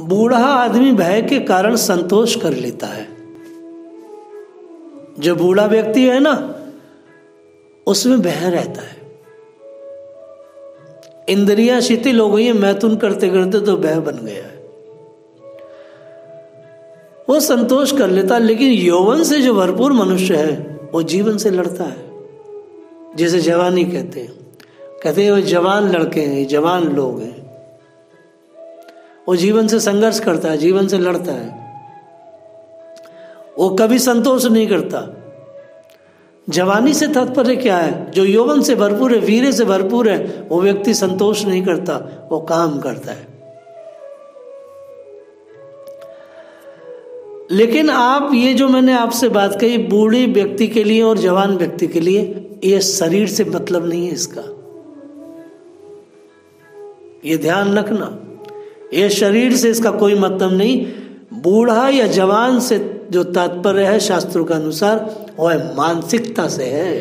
बूढ़ा आदमी भय के कारण संतोष कर लेता है। जो बूढ़ा व्यक्ति है ना, उसमें भय रहता है। इंद्रियां शिथिल हो गई है, मैथुन करते करते तो भय बन गया है। वो संतोष कर लेता है। लेकिन यौवन से जो भरपूर मनुष्य है वो जीवन से लड़ता है। जिसे जवानी कहते हैं वो जवान लड़के हैं, जवान लोग हैं। वो जीवन से संघर्ष करता है, जीवन से लड़ता है। वो कभी संतोष नहीं करता। जवानी से तात्पर्य क्या है? जो यौवन से भरपूर है, वीर्य से भरपूर है, वो व्यक्ति संतोष नहीं करता, वो काम करता है। लेकिन आप ये जो मैंने आपसे बात कही बूढ़े व्यक्ति के लिए और जवान व्यक्ति के लिए, ये शरीर से मतलब नहीं है इसका। ये ध्यान रखना, ये शरीर से इसका कोई मतलब नहीं। बूढ़ा या जवान से जो तात्पर्य है शास्त्रों के अनुसार वो है मानसिकता से है।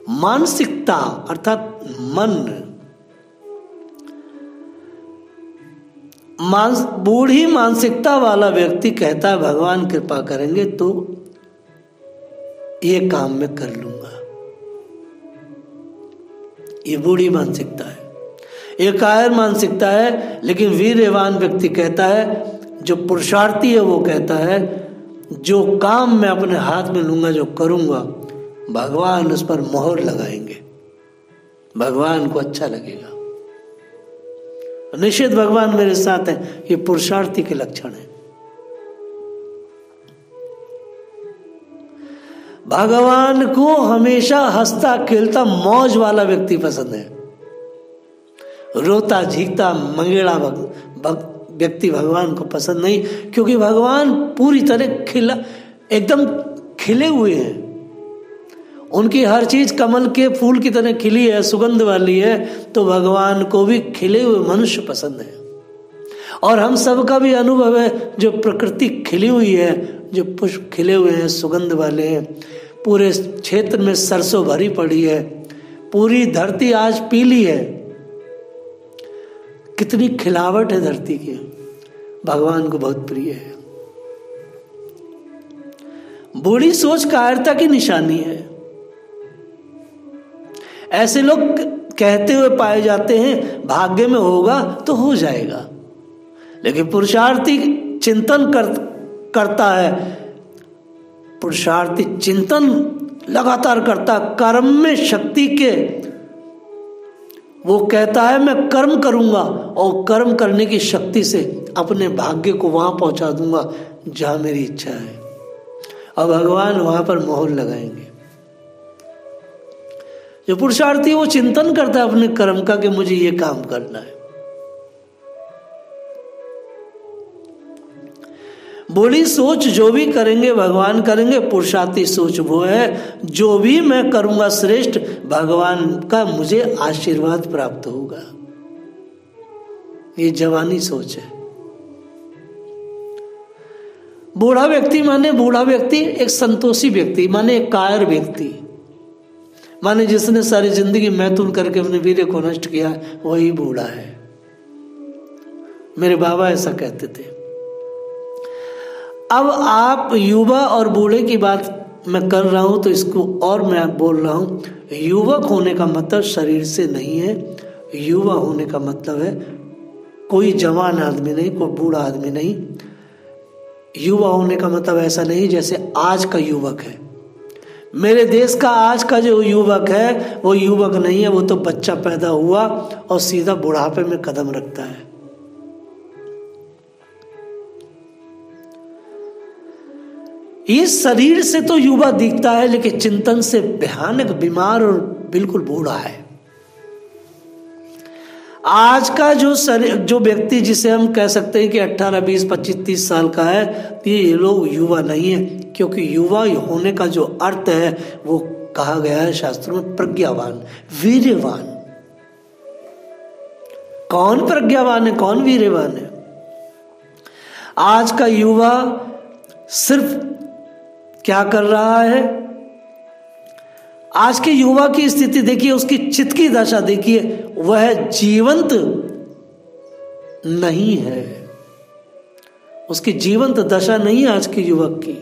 मानसिकता अर्थात मन। बूढ़ी मानसिकता वाला व्यक्ति कहता है भगवान कृपा करेंगे तो ये काम मैं कर लूंगा। ये बूढ़ी मानसिकता है, ये कायर मानसिकता है। लेकिन वीर्यवान व्यक्ति कहता है, जो पुरुषार्थी है वो कहता है जो काम मैं अपने हाथ में लूंगा, जो करूंगा, भगवान उस पर मोहर लगाएंगे, भगवान को अच्छा लगेगा। निश्चित भगवान मेरे साथ है। ये पुरुषार्थी के लक्षण है। भगवान को हमेशा हंसता खेलता मौज वाला व्यक्ति पसंद है। रोता झीकता मंगेड़ा व्यक्ति भगवान को पसंद नहीं, क्योंकि भगवान पूरी तरह एकदम खिले हुए हैं। उनकी हर चीज कमल के फूल की तरह खिली है, सुगंध वाली है। तो भगवान को भी खिले हुए मनुष्य पसंद है। और हम सबका भी अनुभव है, जो प्रकृति खिली हुई है, जो पुष्प खिले हुए हैं, सुगंध वाले हैं। पूरे क्षेत्र में सरसों भरी पड़ी है, पूरी धरती आज पीली है। कितनी खिलावट है धरती की, भगवान को बहुत प्रिय है। बूढ़ी सोच कायरता की निशानी है। ऐसे लोग कहते हुए पाए जाते हैं भाग्य में होगा तो हो जाएगा। लेकिन पुरुषार्थी चिंतन करता है, पुरुषार्थी चिंतन लगातार करता, कर्म में शक्ति के वो कहता है मैं कर्म करूंगा और कर्म करने की शक्ति से अपने भाग्य को वहां पहुंचा दूंगा जहां मेरी इच्छा है, और भगवान वहां पर मोहर लगाएंगे। जो पुरुषार्थी वो चिंतन करता है अपने कर्म का कि मुझे ये काम करना है। बूढ़ी सोच जो भी करेंगे भगवान करेंगे। पुरुषार्थी सोच वो है जो भी मैं करूंगा श्रेष्ठ, भगवान का मुझे आशीर्वाद प्राप्त होगा। ये जवानी सोच है। बूढ़ा व्यक्ति माने बूढ़ा व्यक्ति एक संतोषी व्यक्ति, माने एक कायर व्यक्ति, माने जिसने सारी जिंदगी मैथुन करके अपने वीर्य को नष्ट किया, वही बूढ़ा है। मेरे बाबा ऐसा कहते थे। अब आप युवा और बूढ़े की बात मैं कर रहा हूं तो इसको और मैं बोल रहा हूं। युवक होने का मतलब शरीर से नहीं है। युवा होने का मतलब है कोई जवान आदमी नहीं, कोई बूढ़ा आदमी नहीं। युवा होने का मतलब ऐसा नहीं जैसे आज का युवक है। मेरे देश का आज का जो युवक है वो युवक नहीं है, वो तो बच्चा पैदा हुआ और सीधा बुढ़ापे में कदम रखता है। इस शरीर से तो युवा दिखता है, लेकिन चिंतन से भयानक बीमार और बिल्कुल बूढ़ा है। आज का जो व्यक्ति जिसे हम कह सकते हैं कि 18, 20, 25, 30 साल का है, ये लोग युवा नहीं है। क्योंकि युवा होने का जो अर्थ है वो कहा गया है शास्त्रों में प्रज्ञावान, वीर्यवान। कौन प्रज्ञावान है, कौन वीर्यवान है? आज का युवा सिर्फ क्या कर रहा है? आज के युवा की स्थिति देखिए, उसकी चित्त की दशा देखिए। वह जीवंत नहीं है, उसकी जीवंत दशा नहीं है आज के युवक की।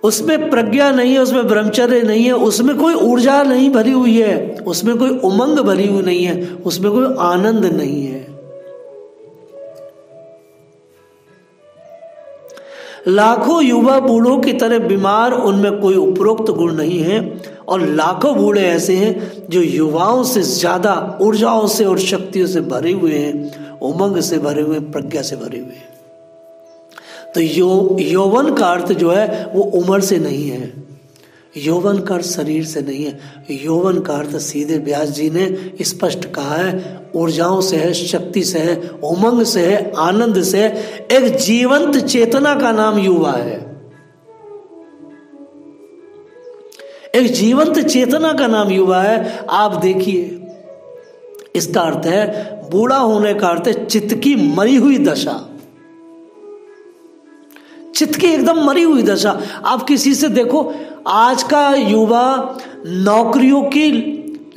उसमें प्रज्ञा नहीं है, उसमें ब्रह्मचर्य नहीं है, उसमें कोई ऊर्जा नहीं भरी हुई है, उसमें कोई उमंग भरी हुई नहीं है, उसमें कोई आनंद नहीं है। लाखों युवा बूढ़ों की तरह बीमार, उनमें कोई उपरोक्त गुण नहीं है, और लाखों बूढ़े ऐसे हैं जो युवाओं से ज्यादा ऊर्जाओं से और शक्तियों से भरे हुए हैं, उमंग से भरे हुए, प्रज्ञा से भरे हुए हैं। तो यौवन का अर्थ जो है वो उम्र से नहीं है, यौवन का अर्थ शरीर से नहीं है, यौवन का अर्थ सीधे व्यास जी ने स्पष्ट कहा है, ऊर्जाओं से है, शक्ति से है, उमंग से है, आनंद से है। एक जीवंत चेतना का नाम युवा है, एक जीवंत चेतना का नाम युवा है। आप देखिए, इसका अर्थ है बूढ़ा होने का अर्थ है चित्त की मरी हुई दशा, चित्त की एकदम मरी हुई दशा। आप किसी से देखो, आज का युवा नौकरियों की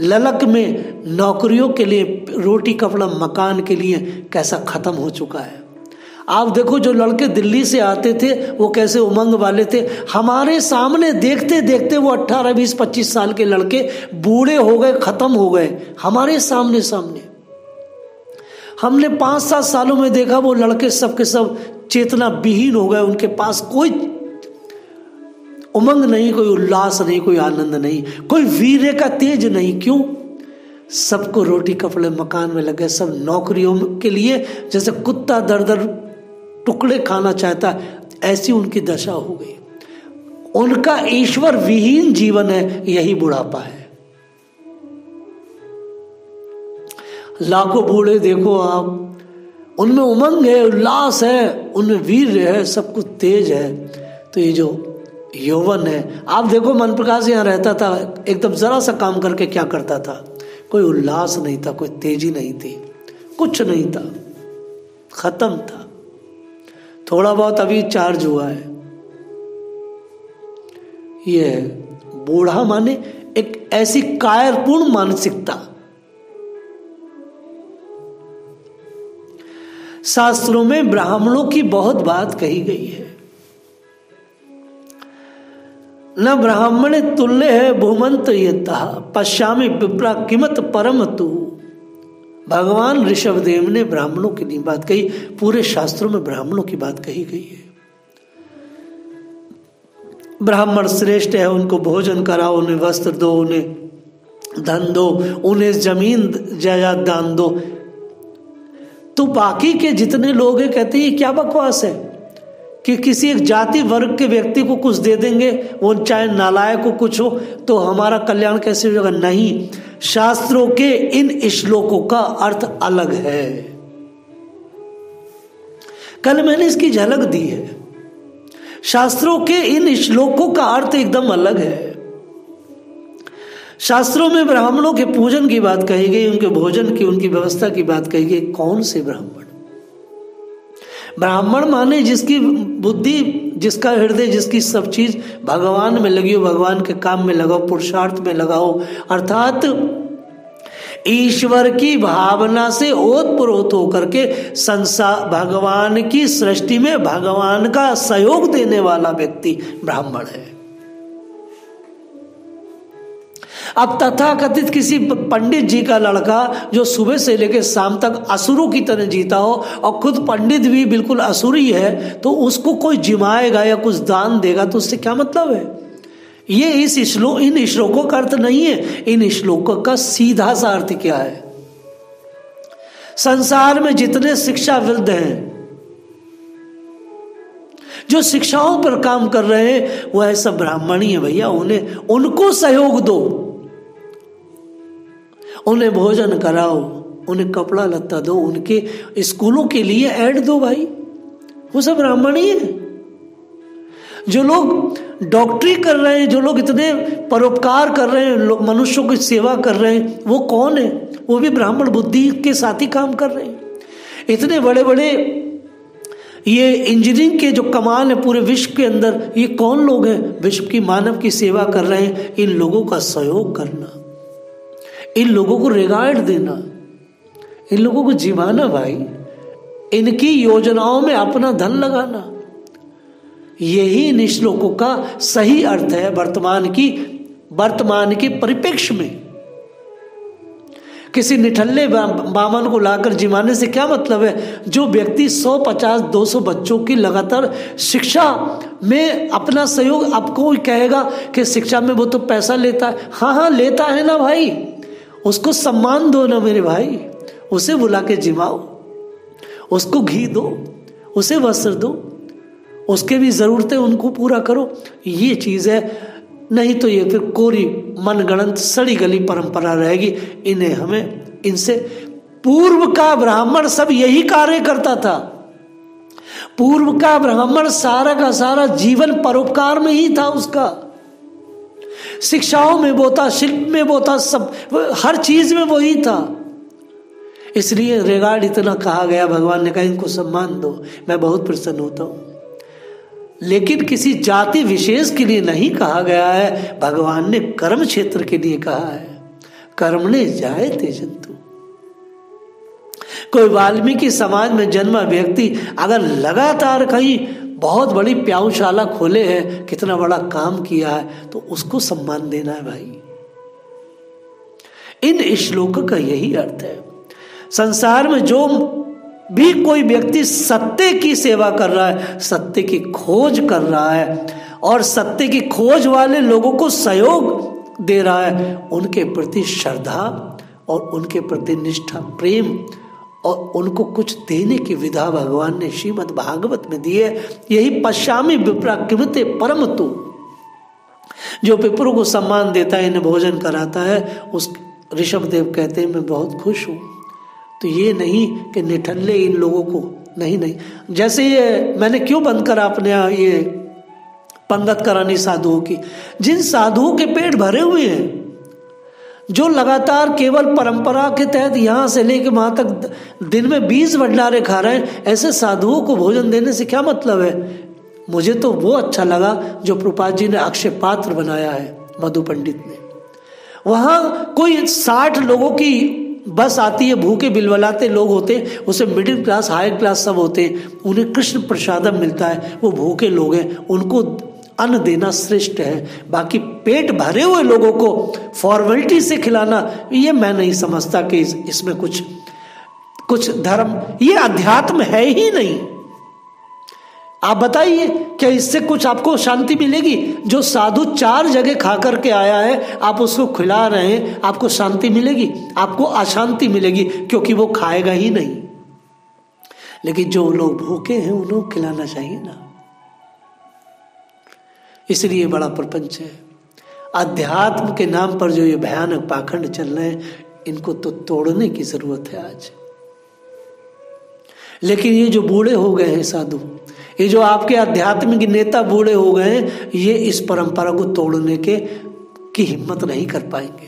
ललक में, नौकरियों के लिए, रोटी कपड़ा मकान के लिए कैसा खत्म हो चुका है। आप देखो, जो लड़के दिल्ली से आते थे वो कैसे उमंग वाले थे, हमारे सामने देखते देखते वो 18, 20, 25 साल के लड़के बूढ़े हो गए, खत्म हो गए हमारे सामने सामने। हमने 5-7 सालों में देखा वो लड़के सब के सब चेतना विहीन हो गए, उनके पास कोई उमंग नहीं, कोई उल्लास नहीं, कोई आनंद नहीं, कोई वीर्य का तेज नहीं। क्यों? सबको रोटी कपड़े मकान में लगे, सब नौकरियों के लिए जैसे कुत्ता दर दर टुकड़े खाना चाहता, ऐसी उनकी दशा हो गई। उनका ईश्वर विहीन जीवन है, यही बुढ़ापा है। लाखों बूढ़े देखो आप, उनमें उमंग है, उल्लास है, उनमें वीर्य है, सब कुछ तेज है। तो ये जो यौवन है, आप देखो मन प्रकाश यहाँ रहता था, एकदम जरा सा काम करके क्या करता था, कोई उल्लास नहीं था, कोई तेजी नहीं थी, कुछ नहीं था, खत्म था। थोड़ा बहुत अभी चार्ज हुआ है। ये है बूढ़ा माने एक ऐसी कायरपूर्ण मानसिकता। शास्त्रों में ब्राह्मणों की बहुत बात कही गई है। न ब्राह्मणे तुल्य है भूमंत यतः पश्यामि विप्रा किमत परम तु। भगवान ऋषभदेव ने ब्राह्मणों की नहीं बात कही, पूरे शास्त्रों में ब्राह्मणों की बात कही गई है। ब्राह्मण श्रेष्ठ है, उनको भोजन कराओ, उन्हें वस्त्र दो, उन्हें धन दो, उन्हें जमीन जायदाद दान दो। तो बाकी के जितने लोग हैं कहते हैं क्या बकवास है कि किसी एक जाति वर्ग के व्यक्ति को कुछ दे देंगे, वो चाहे नालायक को कुछ हो, तो हमारा कल्याण कैसे हो जाएगा। नहीं, शास्त्रों के इन श्लोकों का अर्थ अलग है। कल मैंने इसकी झलक दी है। शास्त्रों के इन श्लोकों का अर्थ एकदम अलग है। शास्त्रों में ब्राह्मणों के पूजन की बात कही गई, उनके भोजन की, उनकी व्यवस्था की बात कही गई। कौन से ब्राह्मण? ब्राह्मण माने जिसकी बुद्धि, जिसका हृदय, जिसकी सब चीज भगवान में लगी हो, भगवान के काम में लगाओ, पुरुषार्थ में लगाओ, अर्थात ईश्वर की भावना से ओतप्रोत होकर के संसार, भगवान की सृष्टि में भगवान का सहयोग देने वाला व्यक्ति ब्राह्मण है। अब तथाकथित किसी पंडित जी का लड़का जो सुबह से लेकर शाम तक असुरों की तरह जीता हो और खुद पंडित भी बिल्कुल असुरी है, तो उसको कोई जिमाएगा या कुछ दान देगा तो उससे क्या मतलब है? ये इन श्लोकों का अर्थ नहीं है। इन श्लोकों का सीधा सा अर्थ क्या है? संसार में जितने शिक्षाविद हैं, जो शिक्षाओं पर काम कर रहे हैं, वह सब ब्राह्मण ही है भैया। उनको सहयोग दो, उन्हें भोजन कराओ, उन्हें कपड़ा लत्ता दो, उनके स्कूलों के लिए ऐड दो भाई, वो सब ब्राह्मण ही है। जो लोग डॉक्टरी कर रहे हैं, जो लोग इतने परोपकार कर रहे हैं, लोग मनुष्यों की सेवा कर रहे हैं, वो कौन है? वो भी ब्राह्मण बुद्धि के साथ ही काम कर रहे हैं। इतने बड़े बड़े ये इंजीनियरिंग के जो कमाल है पूरे विश्व के अंदर, ये कौन लोग हैं? विश्व की मानव की सेवा कर रहे हैं। इन लोगों का सहयोग करना, इन लोगों को रिगार्ड देना, इन लोगों को जिमाना भाई, इनकी योजनाओं में अपना धन लगाना, यही इन श्लोकों का सही अर्थ है वर्तमान के परिप्रेक्ष्य में। किसी निठल्ले बामन को लाकर जिमाने से क्या मतलब है? जो व्यक्ति 150-200 बच्चों की लगातार शिक्षा में अपना सहयोग, आपको कहेगा कि शिक्षा में वो तो पैसा लेता है। हाँ लेता है ना भाई, उसको सम्मान दो ना मेरे भाई, उसे बुला के जिमाओ, उसको घी दो, उसे वस्त्र दो, उसके भी ज़रूरतें उनको पूरा करो, ये चीज़ है। नहीं तो ये फिर कोरी मनगढ़ंत सड़ी गली परंपरा रहेगी। इनसे पूर्व का ब्राह्मण सब यही कार्य करता था। पूर्व का ब्राह्मण सारा का सारा जीवन परोपकार में ही था उसका, शिक्षाओं में वो था, शिल्प में वो था, सब हर चीज में वही था। इसलिए रिगार्ड इतना कहा गया, भगवान ने कहा इनको सम्मान दो, मैं बहुत प्रसन्न होता हूं। लेकिन किसी जाति विशेष के लिए नहीं कहा गया है, भगवान ने कर्म क्षेत्र के लिए कहा है। कर्मणे जायते जंतु। कोई वाल्मीकि समाज में जन्मा व्यक्ति अगर लगातार कहीं बहुत बड़ी प्याऊशाला खोले है, कितना बड़ा काम किया है, तो उसको सम्मान देना है भाई। इन श्लोक का यही अर्थ है। संसार में जो भी कोई व्यक्ति सत्य की सेवा कर रहा है, सत्य की खोज कर रहा है और सत्य की खोज वाले लोगों को सहयोग दे रहा है, उनके प्रति श्रद्धा और उनके प्रति निष्ठा, प्रेम और उनको कुछ देने की विधा भगवान ने श्रीमद् भागवत में दी है। यही पश्यामि विप्रा किमते परम तु। जो पिपरों को सम्मान देता है, इन्हें भोजन कराता है, उस ऋषभदेव कहते हैं मैं बहुत खुश हूँ। तो ये नहीं कि निठल्ले इन लोगों को नहीं। जैसे ये मैंने क्यों बंद करा अपने ये पंगत करानी साधुओं की, जिन साधुओं के पेट भरे हुए हैं, जो लगातार केवल परंपरा के तहत यहाँ से लेके वहां तक दिन में 20 भंडारे खा रहे हैं, ऐसे साधुओं को भोजन देने से क्या मतलब है? मुझे तो वो अच्छा लगा जो प्रभुपाद जी ने अक्षय पात्र बनाया है, मधु पंडित ने। वहां कोई 60 लोगों की बस आती है, भूखे बिलवलाते लोग होते हैं, उसे मिडिल क्लास हाई क्लास सब होते हैं, उन्हें कृष्ण प्रसादम मिलता है, वो भूखे लोग हैं, उनको अन्न देना श्रेष्ठ है। बाकी पेट भरे हुए लोगों को फॉर्मेलिटी से खिलाना, ये मैं नहीं समझता कि इसमें कुछ धर्म, ये अध्यात्म है ही नहीं। आप बताइए क्या इससे कुछ आपको शांति मिलेगी? जो साधु 4 जगह खा करके आया है, आप उसको खिला रहे हैं, आपको शांति मिलेगी? आपको अशांति मिलेगी, क्योंकि वो खाएगा ही नहीं। लेकिन जो लोग भूखे हैं उन्हें खिलाना चाहिए ना। इसलिए बड़ा प्रपंच है। अध्यात्म के नाम पर जो ये भयानक पाखंड चल रहे हैं, इनको तो तोड़ने की जरूरत है आज। लेकिन ये जो बूढ़े हो गए हैं साधु, ये जो आपके आध्यात्मिक नेता बूढ़े हो गए हैं, ये इस परंपरा को तोड़ने की हिम्मत नहीं कर पाएंगे।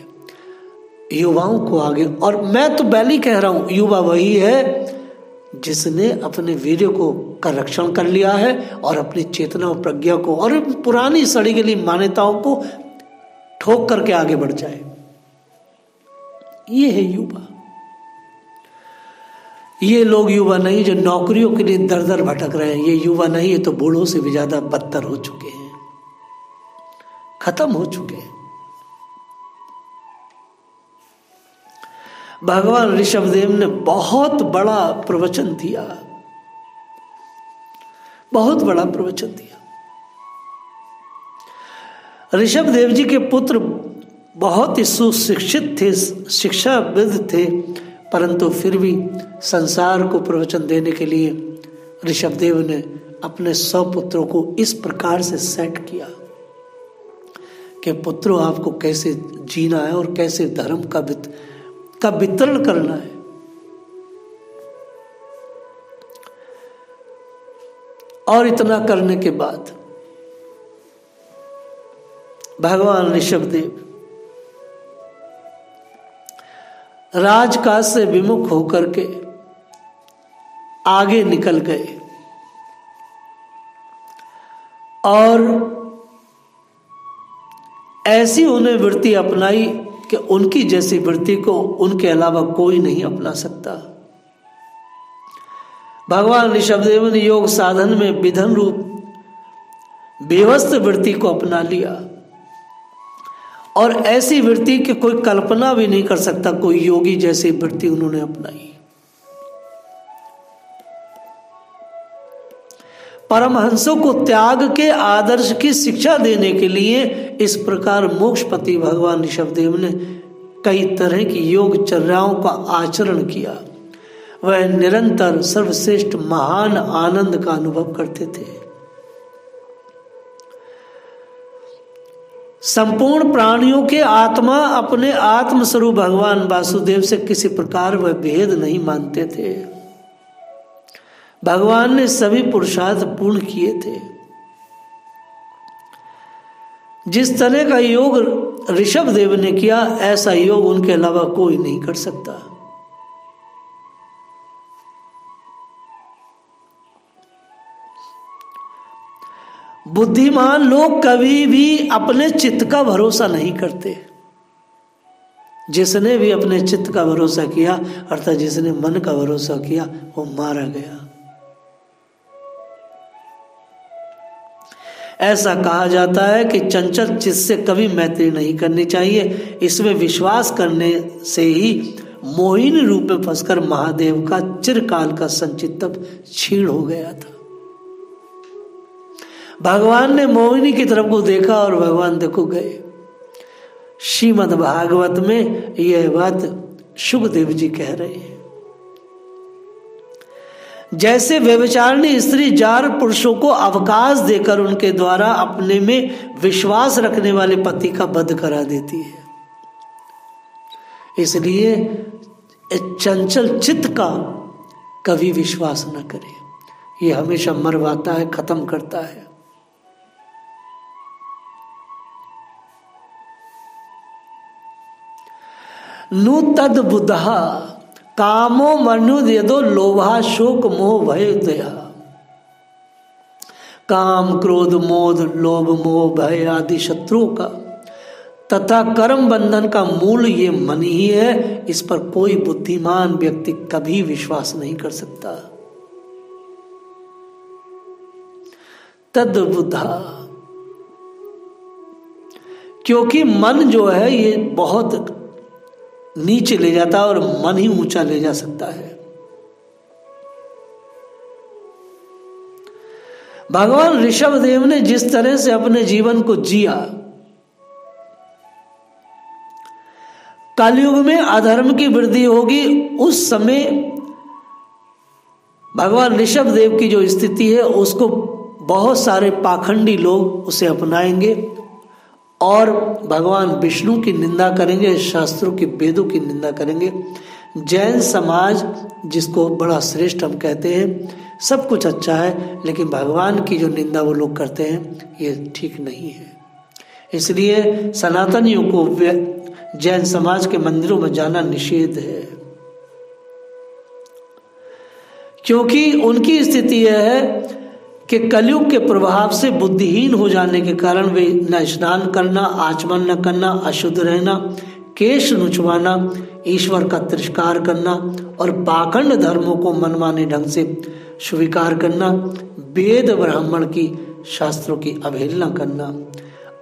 युवाओं को आगे, और मैं तो पहले ही कह रहा हूं, युवा वही है जिसने अपने वीर्य को का रक्षण कर लिया है और अपनी चेतना और प्रज्ञा को और पुरानी सड़ी गली मान्यताओं को ठोक करके आगे बढ़ जाए। ये है युवा। ये लोग युवा नहीं जो नौकरियों के लिए दर दर भटक रहे हैं, ये युवा नहीं, ये तो बूढ़ों से भी ज्यादा बदतर हो चुके हैं, खत्म हो चुके हैं। भगवान ऋषभदेव ने बहुत बड़ा प्रवचन दिया, बहुत बड़ा प्रवचन दिया। ऋषभदेव जी के पुत्र बहुत ही सुशिक्षित थे, शिक्षाविद थे, परंतु फिर भी संसार को प्रवचन देने के लिए ऋषभदेव ने अपने 100 पुत्रों को इस प्रकार से सेट किया कि पुत्रों आपको कैसे जीना है और कैसे धर्म का वितरण करना है। और इतना करने के बाद भगवान ऋषभदेव राजकाज से विमुख होकर के आगे निकल गए और ऐसी उन्हें वृत्ति अपनाई कि उनकी जैसी वृत्ति को उनके अलावा कोई नहीं अपना सकता। भगवान ऋषभदेव ने योग साधन में विधन रूप बेवस्त वृत्ति को अपना लिया और ऐसी वृत्ति की कोई कल्पना भी नहीं कर सकता कोई योगी जैसी वृत्ति उन्होंने अपनाई। परमहंसों को त्याग के आदर्श की शिक्षा देने के लिए इस प्रकार मोक्षपति भगवान ऋषभदेव ने कई तरह की योगचर्याओं का आचरण किया। वह निरंतर सर्वश्रेष्ठ महान आनंद का अनुभव करते थे। संपूर्ण प्राणियों के आत्मा अपने आत्म स्वरूप भगवान वासुदेव से किसी प्रकार वह भेद नहीं मानते थे। भगवान ने सभी पुरुषार्थ पूर्ण किए थे। जिस तरह का योग ऋषभदेव ने किया ऐसा योग उनके अलावा कोई नहीं कर सकता। बुद्धिमान लोग कभी भी अपने चित्त का भरोसा नहीं करते। जिसने भी अपने चित्त का भरोसा किया अर्थात जिसने मन का भरोसा किया वो मारा गया। ऐसा कहा जाता है कि चंचल चित्त से कभी मैत्री नहीं करनी चाहिए। इसमें विश्वास करने से ही मोहिनी रूप में फंसकर महादेव का चिरकाल का संचित तप क्षीण हो गया था। भगवान ने मोहिनी की तरफ को देखा और भगवान देखो गए। श्रीमद् भागवत में यह बात शुकदेव जी कह रहे हैं। जैसे व्यभिचारिणी स्त्री जार पुरुषों को अवकाश देकर उनके द्वारा अपने में विश्वास रखने वाले पति का वध करा देती है, इसलिए चंचल चित्त का कभी विश्वास न करे। ये हमेशा मरवाता है, खत्म करता है। नु तद बुद्धा कामो मनुद्यदो लोभा शोक मोह भय दया। काम क्रोध मोद लोभ मोह भय आदि शत्रुओं का तथा कर्म बंधन का मूल ये मन ही है। इस पर कोई बुद्धिमान व्यक्ति कभी विश्वास नहीं कर सकता। तद बुद्धा, क्योंकि मन जो है ये बहुत नीचे ले जाता है और मन ही ऊंचा ले जा सकता है। भगवान ऋषभदेव ने जिस तरह से अपने जीवन को जिया, कलयुग में अधर्म की वृद्धि होगी उस समय भगवान ऋषभदेव की जो स्थिति है उसको बहुत सारे पाखंडी लोग उसे अपनाएंगे और भगवान विष्णु की निंदा करेंगे, शास्त्रों की वेदों की निंदा करेंगे। जैन समाज जिसको बड़ा श्रेष्ठ हम कहते हैं, सब कुछ अच्छा है, लेकिन भगवान की जो निंदा वो लोग करते हैं ये ठीक नहीं है। इसलिए सनातनियों को जैन समाज के मंदिरों में जाना निषेध है, क्योंकि उनकी स्थिति यह है कि कलयुग के प्रभाव से बुद्धिहीन हो जाने के कारण वे न स्नान करना, आचमन न करना, अशुद्ध रहना, केश नुचवाना, ईश्वर का तिरस्कार करना और पाखंड धर्मों को मनमाने ढंग से स्वीकार करना, वेद ब्राह्मण की शास्त्रों की अवहेलना करना,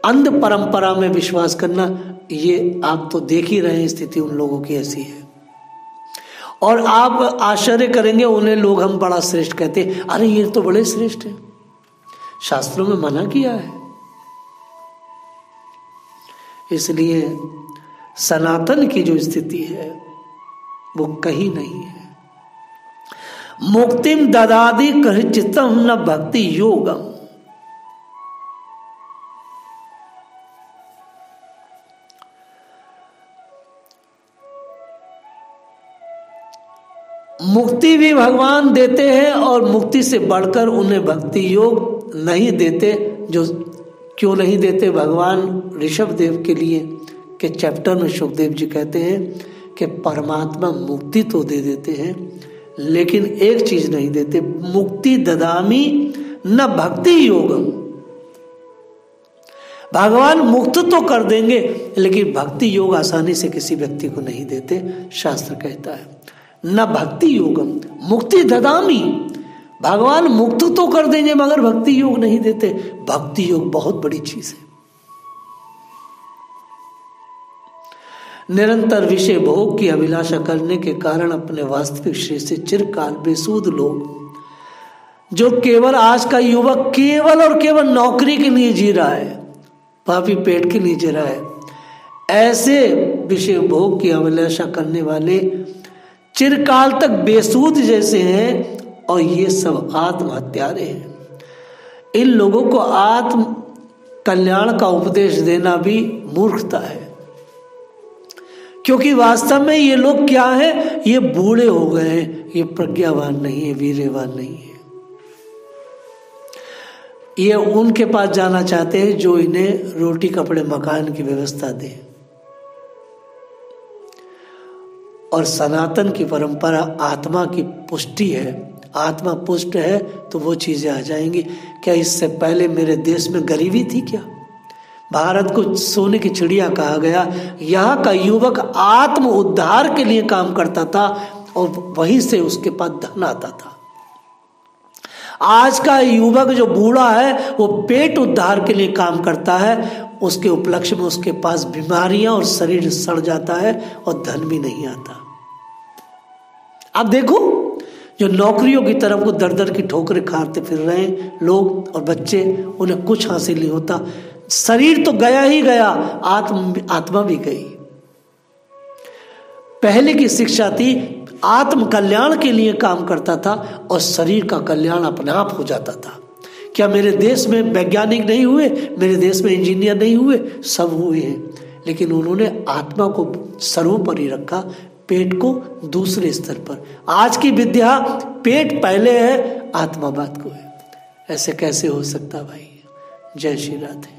अंध परंपरा में विश्वास करना, ये आप तो देख ही रहे हैं स्थिति उन लोगों की ऐसी है। और आप आश्चर्य करेंगे, उन्हें लोग हम बड़ा श्रेष्ठ कहते हैं। अरे ये तो बड़े श्रेष्ठ हैं, शास्त्रों में मना किया है। इसलिए सनातन की जो स्थिति है वो कहीं नहीं है। मुक्तिम ददादि कहिचितम न भक्ति योगम। मुक्ति भी भगवान देते हैं और मुक्ति से बढ़कर उन्हें भक्ति योग नहीं देते। जो क्यों नहीं देते? भगवान ऋषभदेव के लिए के चैप्टर में शुकदेव जी कहते हैं कि परमात्मा मुक्ति तो दे देते हैं लेकिन एक चीज नहीं देते, मुक्ति ददामी न भक्ति योगम। भगवान मुक्त तो कर देंगे, लेकिन भक्ति योग आसानी से किसी व्यक्ति को नहीं देते। शास्त्र कहता है न भक्ति योगम मुक्ति ददामी, भगवान मुक्त तो कर देंगे मगर भक्ति योग नहीं देते। भक्ति योग बहुत बड़ी चीज है। निरंतर विषय भोग की अभिलाषा करने के कारण अपने वास्तविक श्रेय से चिरकाल बेसूद लोग, जो केवल आज का युवक केवल और केवल नौकरी के लिए जी रहा है, पापी पेट के लिए जी रहा है, ऐसे विषय भोग की अभिलाषा करने वाले चिरकाल तक बेसूद जैसे हैं, और ये सब आत्महत्यारे हैं। इन लोगों को आत्म कल्याण का उपदेश देना भी मूर्खता है, क्योंकि वास्तव में ये लोग क्या है, ये बूढ़े हो गए हैं, ये प्रज्ञावान नहीं है, वीर्यवान नहीं है। ये उनके पास जाना चाहते हैं जो इन्हें रोटी कपड़े मकान की व्यवस्था दे। और सनातन की परंपरा आत्मा की पुष्टि है, आत्मा पुष्ट है तो वो चीजें आ जाएंगी। क्या इससे पहले मेरे देश में गरीबी थी क्या? भारत को सोने की चिड़िया कहा गया। यहाँ का युवक आत्म उद्धार के लिए काम करता था और वहीं से उसके पास धन आता था। आज का युवक जो बूढ़ा है वो पेट उद्धार के लिए काम करता है, उसके उपलक्ष्य में उसके पास बीमारियां और शरीर सड़ जाता है और धन भी नहीं आता। आप देखो जो नौकरियों की तरफ को दर दर की ठोकरें खाते फिर रहे हैं लोग और बच्चे, उन्हें कुछ हासिल नहीं होता। शरीर तो गया ही गया, आत्मा भी गई। पहले की शिक्षा थी आत्म कल्याण के लिए काम करता था और शरीर का कल्याण अपने आप हो जाता था। क्या मेरे देश में वैज्ञानिक नहीं हुए, मेरे देश में इंजीनियर नहीं हुए? सब हुए हैं, लेकिन उन्होंने आत्मा को सर्वोपरि रखा, पेट को दूसरे स्तर पर। आज की विद्या पेट पहले है, आत्मा बाद को है। ऐसे कैसे हो सकता भाई? जय श्री राधे।